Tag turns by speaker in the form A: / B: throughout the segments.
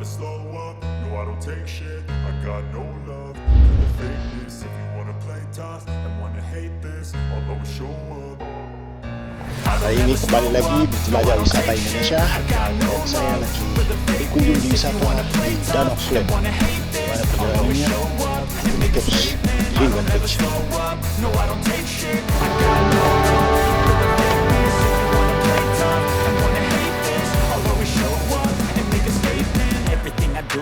A: slow up. No, I don't take shit. I got no love for the fakeness. If you wanna play tough and wanna hate this, I'll always show up.
B: Hari ini kembali lagi berjelajah wisata Indonesia dan saya lagi berkunjung di wisata di Danau Sleng. Mana perjalanannya? Ini terus hingga kecil.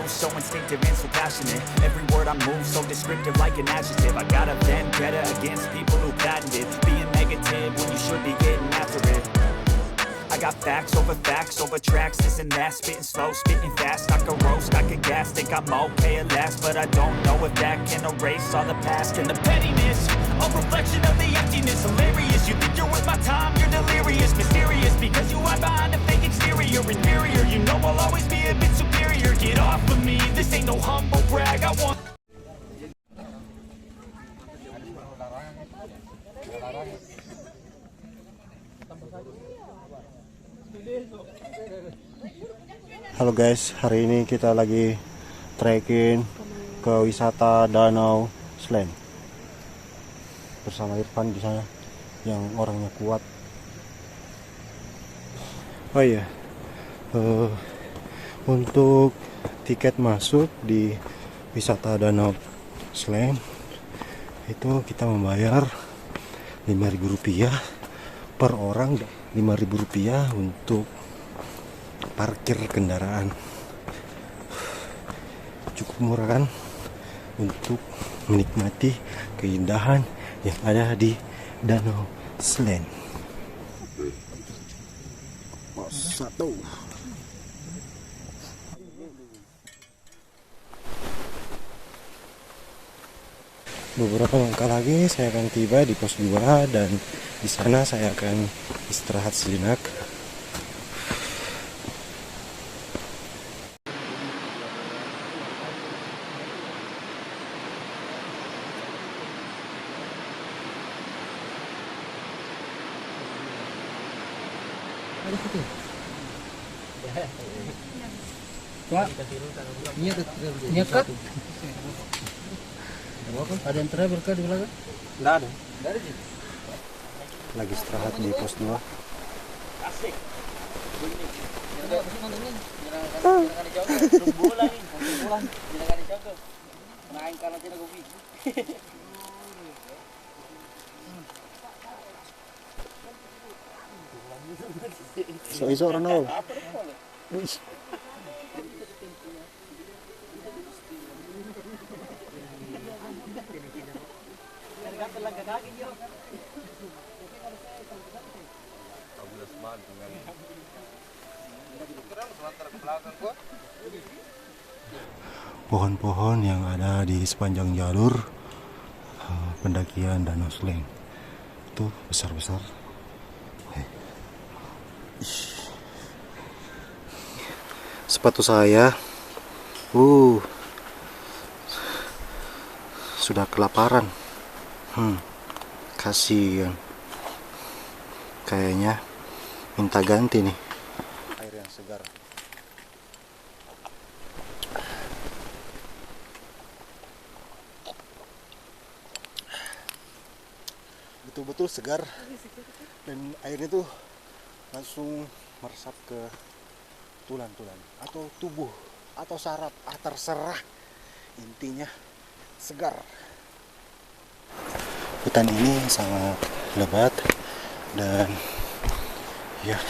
C: So instinctive and so passionate. Every word I move so descriptive like an adjective. I got a vendetta against people who patented being negative when you should be getting after it. I got facts over tracks, this and that. Spitting slow, spitting fast. I could roast, I could gas. Think I'm okay at last, but I don't know if that can erase all the past. And the pettiness, a reflection of the emptiness. Hilarious, you think you're worth my time, you're delirious. Mysterious, because you hide behind a fake exterior. Inferior, you know I'll always be a bit superior. Get off of me, this ain't no humble brag. I want.
B: Halo guys, hari ini kita lagi trekking ke wisata Danau Sleng bersama Irfan di sana yang orangnya kuat. Oh iya, untuk tiket masuk di wisata Danau Sleng itu kita membayar Rp5.000 per orang, Rp5.000 untuk parkir kendaraan. Cukup murah kan untuk menikmati keindahan yang ada di Danau Sleng. Satu. Beberapa langkah lagi saya akan tiba di pos 2 dan di sana saya akan istirahat sejenak.
D: Nyekat. Ada yang travel kah di belakang?
B: Nggak ada. Lagi istirahat di pos 2.
C: Asik.
B: So orang nol. Pohon-pohon yang ada di sepanjang jalur pendakian Danau Sleng itu besar-besar. Sepatu saya sudah kelaparan. Kasihan, kayaknya minta ganti nih. Air yang segar. Betul-betul segar dan airnya tuh langsung meresap ke tulang-tulang atau tubuh atau saraf, terserah, intinya segar. Hutan ini sangat lebat dan ya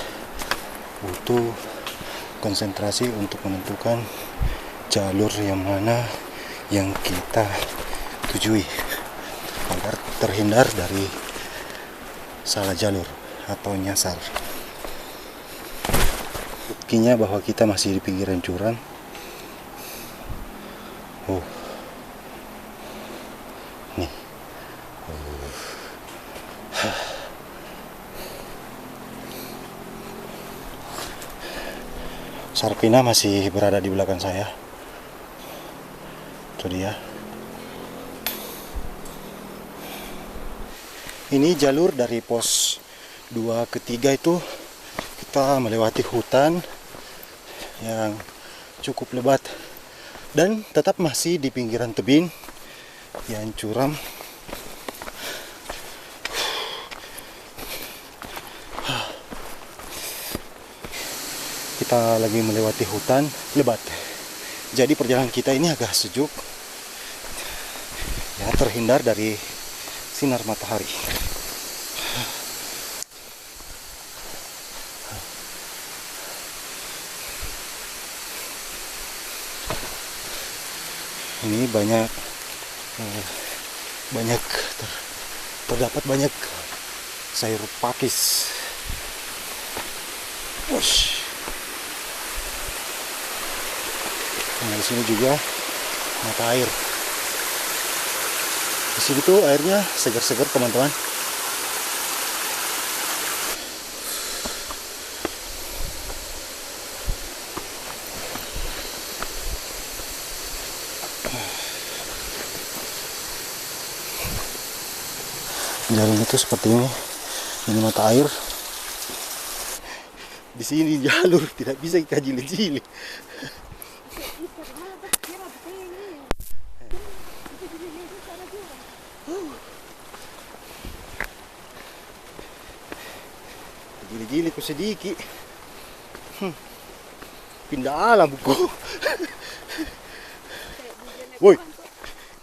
B: butuh konsentrasi untuk menentukan jalur yang mana yang kita tujui agar terhindar dari salah jalur atau nyasar. Buktinya bahwa kita masih di pinggiran jurang. Nih. Sarpina masih berada di belakang saya. Itu dia. Ini jalur dari pos 2 ke 3 itu kita melewati hutan yang cukup lebat dan tetap masih di pinggiran tebing yang curam. Kita lagi melewati hutan lebat, jadi perjalanan kita ini agak sejuk ya, terhindar dari sinar matahari. Ini terdapat banyak sayur pakis. Wush. Nah, di sini juga mata air. Di sini tuh airnya segar-segar, teman-teman. Jalan itu seperti ini. Ini mata air. Di sini jalur tidak bisa kita jili-jili. Jili-jili ku sedikit. Pindah alam buku. Woi,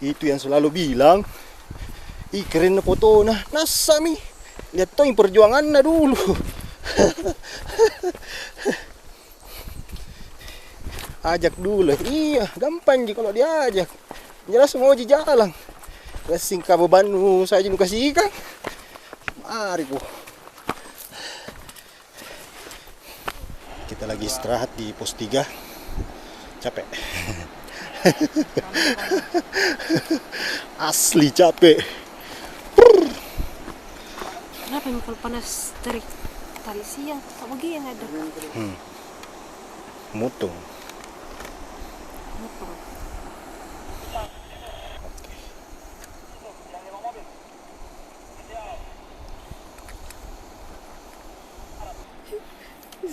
B: itu yang selalu bilang. Ih, keren na foto na. Nasa mi. Lihat to yung perjuangan na dulu. Ajak dulu. Iya, gampang ji kalau diajak. Jelas mau ji jalan. Kasing ka beban nu saja nu kasih ikan. Mari po. Kita lagi istirahat di pos 3. Capek. Asli capek.
E: Kenapa ini kalau panas terik tali siang tak begini ada?
B: Mutung.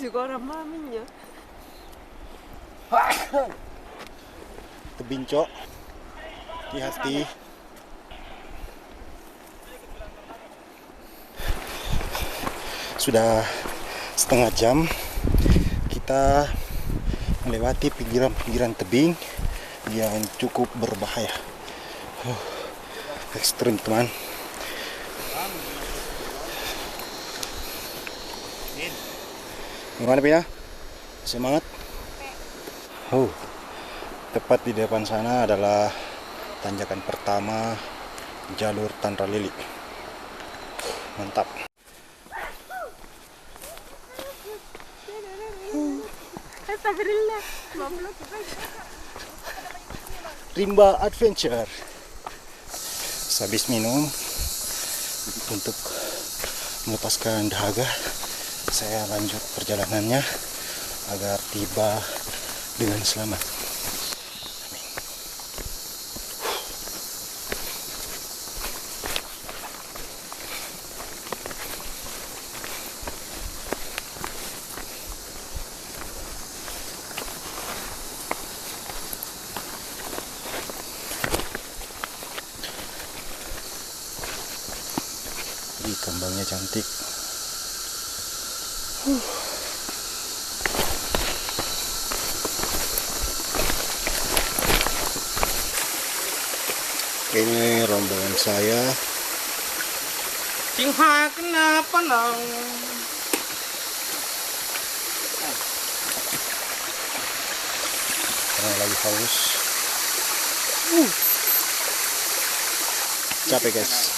E: Juga orang maminya.
B: Tebing, Cok. Hati-hati. Sudah setengah jam kita melewati pinggiran-pinggiran tebing yang cukup berbahaya. Ekstrim, teman. Gimana, Pia? Semangat? Tepat di depan sana adalah tanjakan pertama jalur Tanra Lili. Mantap. Rimba Adventure. Habis minum untuk melepaskan dahaga, saya lanjut perjalanannya agar tiba dengan selamat. Amin. Kembangnya cantik. Ini rombongan saya.
D: Cingha kenapa nang?
B: Karena lagi haus. Capek, guys.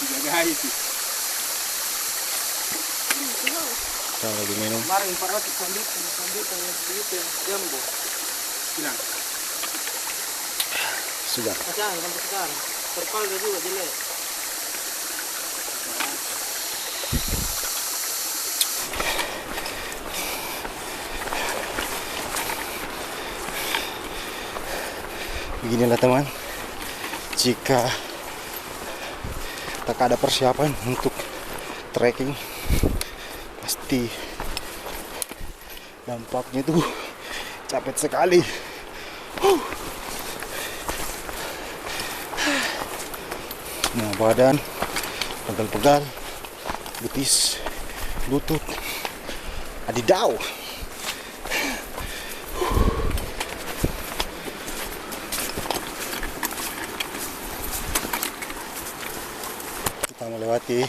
D: Jaga itu.
B: Kita lagi minum.
D: Kemarin 400 sambutan yang jambo. Bilang.
B: Segar.
D: Kacang sampai sekarang. Terpal juga jelek.
B: Beginilah, teman, jika tak ada persiapan untuk trekking, pasti dampaknya itu Capek sekali. Nah, badan pegal-pegal, betis, lutut, adidau. Kita melewati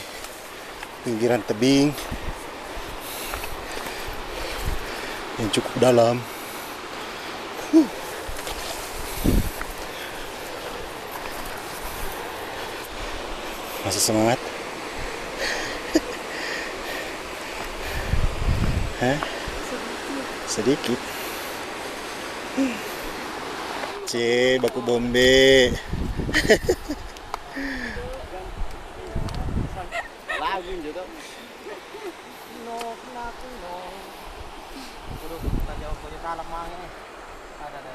B: pinggiran tebing yang cukup dalam. Masih semangat? Hah? Sedikit. Baku bombe.
D: Lagu juga. Waduh, kita jauh punya dalam mangga. Ada.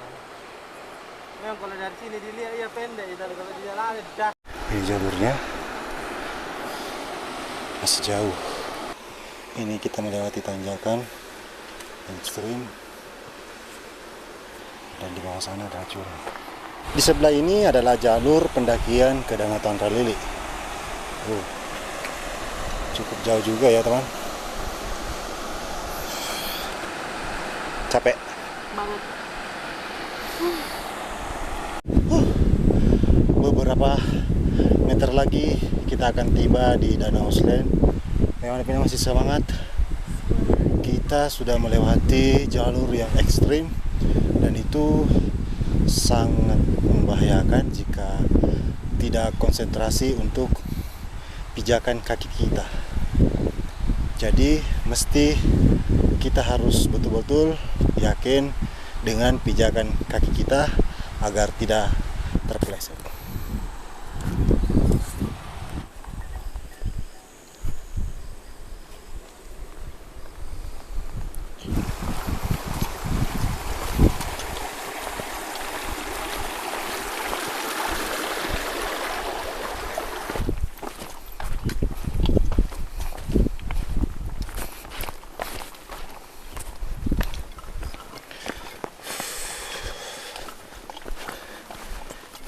D: Memang kalau dari sini dilihat ya pendek, tapi kalau di jalan dah.
B: Ini jalurnya masih jauh. Ini kita melewati tanjakan ekstrim dan di bawah sana ada jurang. Di sebelah ini adalah jalur pendakian ke Danau Tandralili. Cukup jauh juga ya teman. Capek
E: Banget.
B: Beberapa meter lagi kita akan tiba di Danau Slen. Memang masih semangat. Kita sudah melewati jalur yang ekstrim dan itu sangat membahayakan jika tidak konsentrasi untuk pijakan kaki kita. Jadi mesti kita harus betul-betul yakin dengan pijakan kaki kita agar tidak terpeleset.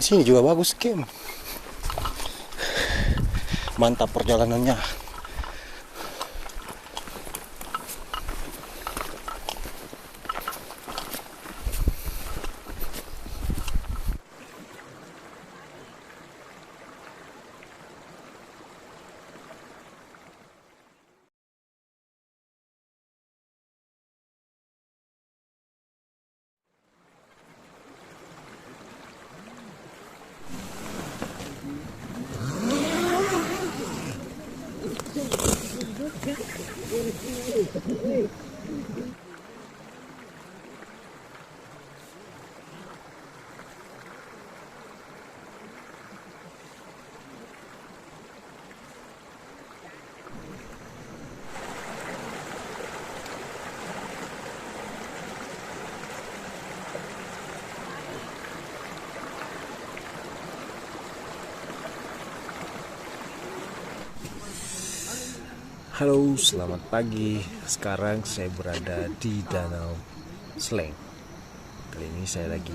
B: Di sini juga bagus camp. Mantap perjalanannya.
F: Halo, selamat pagi. Sekarang saya berada di Danau Slen. Kali ini saya lagi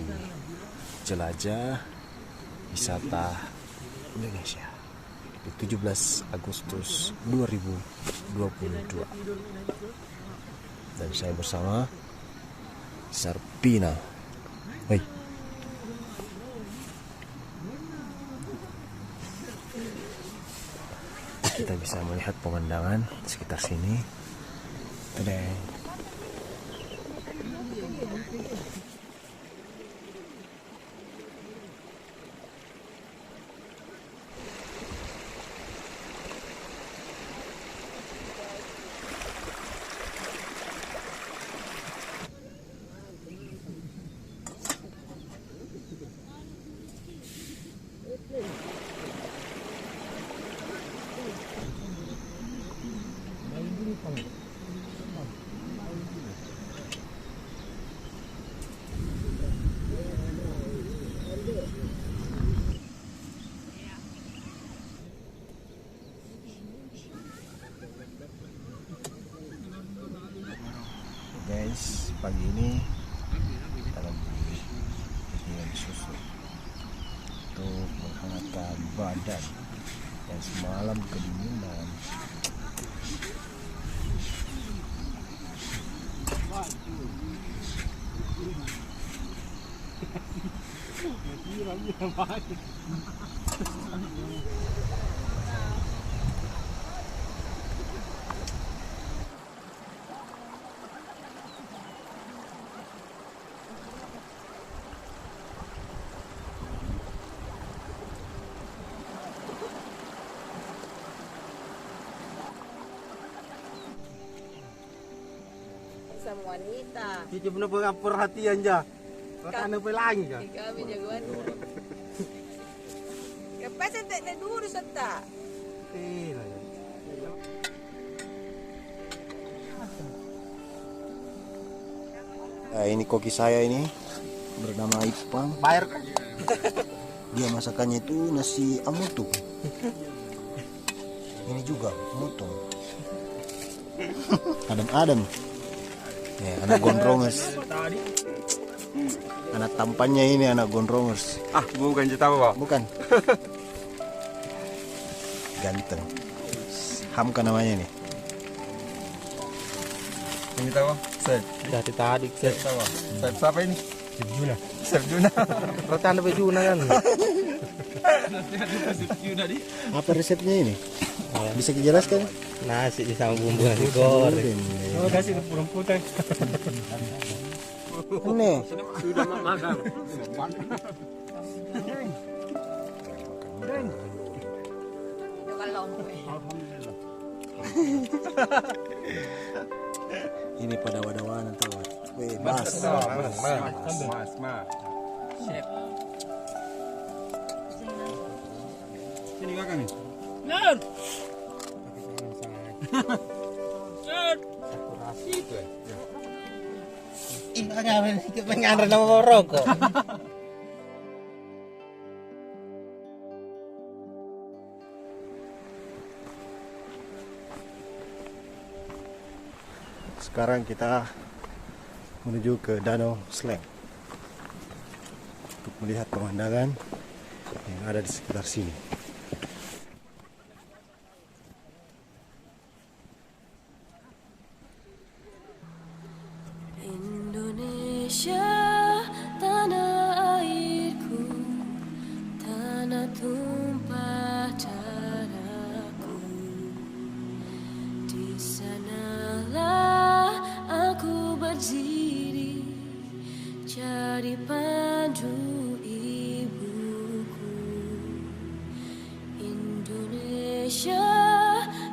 F: jelajah wisata Indonesia di 17 Agustus 2022. Dan saya bersama Sarpina. Hei. Kita bisa melihat pemandangan sekitar sini. Tadang. Guys, pagi ini
B: mengeluarkan badan dan semalam kedinginan.
G: Sama wanita.
D: Cici bener perhatian ja. Karena pelangi kan.
G: Kami jagoan. Kapag sa na duro sa ta.
B: Nah, ini koki saya ini bernama Ipang.
D: Bayar kan?
B: Dia masakannya itu nasi amutung. Ini juga mutong. Adem-adem. Ya, anak gondrongers. Anak tampannya ini anak gondrongers.
H: Ah, bukan cerita apa, Pak?
B: Bukan. Ganteng. Hamka namanya nih.
H: Ini tahu? Sep.
D: Dari tadi
H: Sep tahu? Sep siapa ini?
D: Sep Juna.
H: Sep Juna.
D: Rata anda Juna kan?
B: Apa resepnya ini? Bisa dijelaskan?
D: Nasi sama bumbu nasi goreng. Oh, kasih burung putih.
B: Ini.
D: Sudah makan.
B: Ini pada wadawan atau what? Weh, mas.
H: Chef. Sini kakak nih.
D: Ih, ngapain sih pengen nama rokok?
B: Sekarang kita menuju ke Danau Sleng untuk melihat pemandangan yang ada di sekitar sini.
E: Indonesia, tanah airku, tanah tumpah darahku. Di sanalah aku berdiri, jadi pandu ibuku. Indonesia,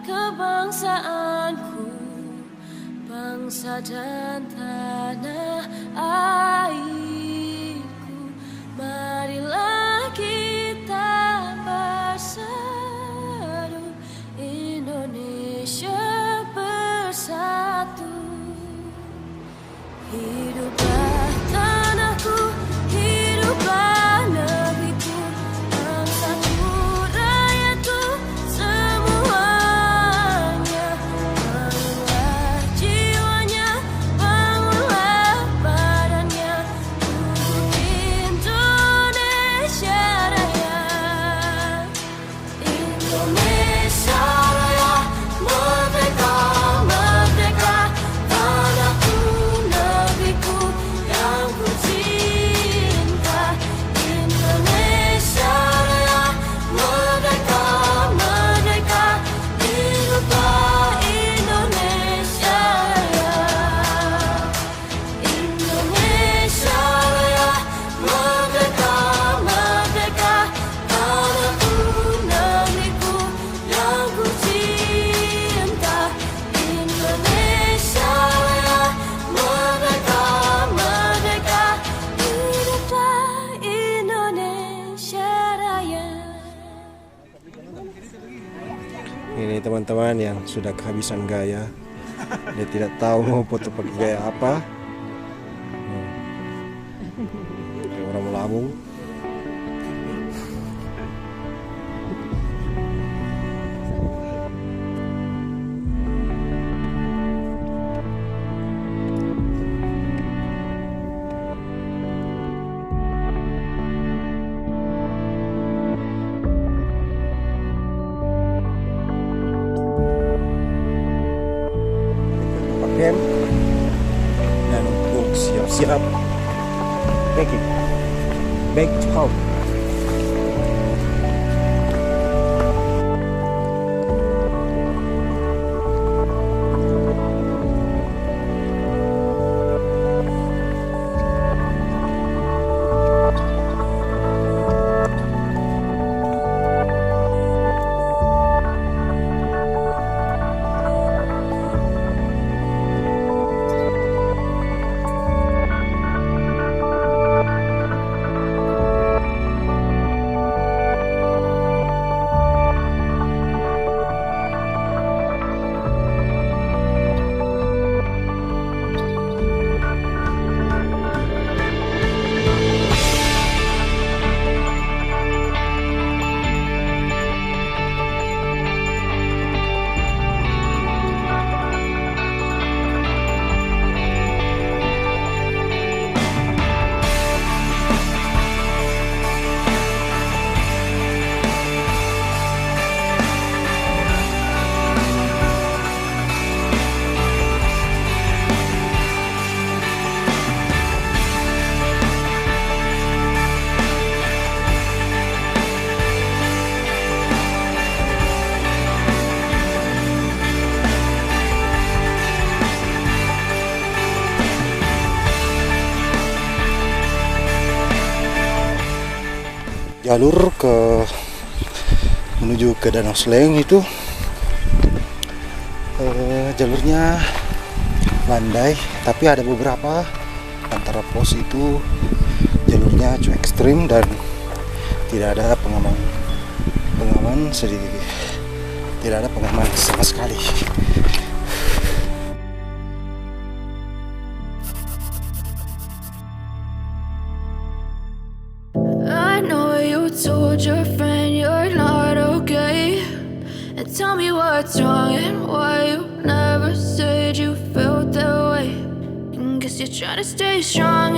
E: kebangsaanku, bangsa dan tanah airku. Marilah kita bersatu, Indonesia bersatu. Hiduplah tanahku, hiduplah negeriku, bangsaku, rakyatku, semuanya. Bangunlah jiwanya, bangunlah badannya, untuk Indonesia Raya. Indonesia Raya, merdeka, merdeka, tanahku, negeriku yang ku cinta. Indonesia Raya, merdeka, merdeka, hiduplah Indonesia Raya. Indonesia Raya, merdeka, merdeka, tanahku, negeriku yang ku cinta. Indonesia Raya, merdeka, merdeka, hiduplah Indonesia Raya.
B: Ini teman-teman yang sudah kehabisan gaya. Dia tidak tahu mau foto pakai gaya apa. Kayak orang melambung.
F: Begging. Beg to help.
B: Jalur menuju ke Danau Sleng itu jalurnya landai, tapi ada beberapa antara pos itu jalurnya cukup ekstrim dan tidak ada pengaman tidak ada pengaman sama sekali.
I: I know you told your friend you're not okay, and tell me what's wrong and why you never said you felt that way. And guess you're trying to stay strong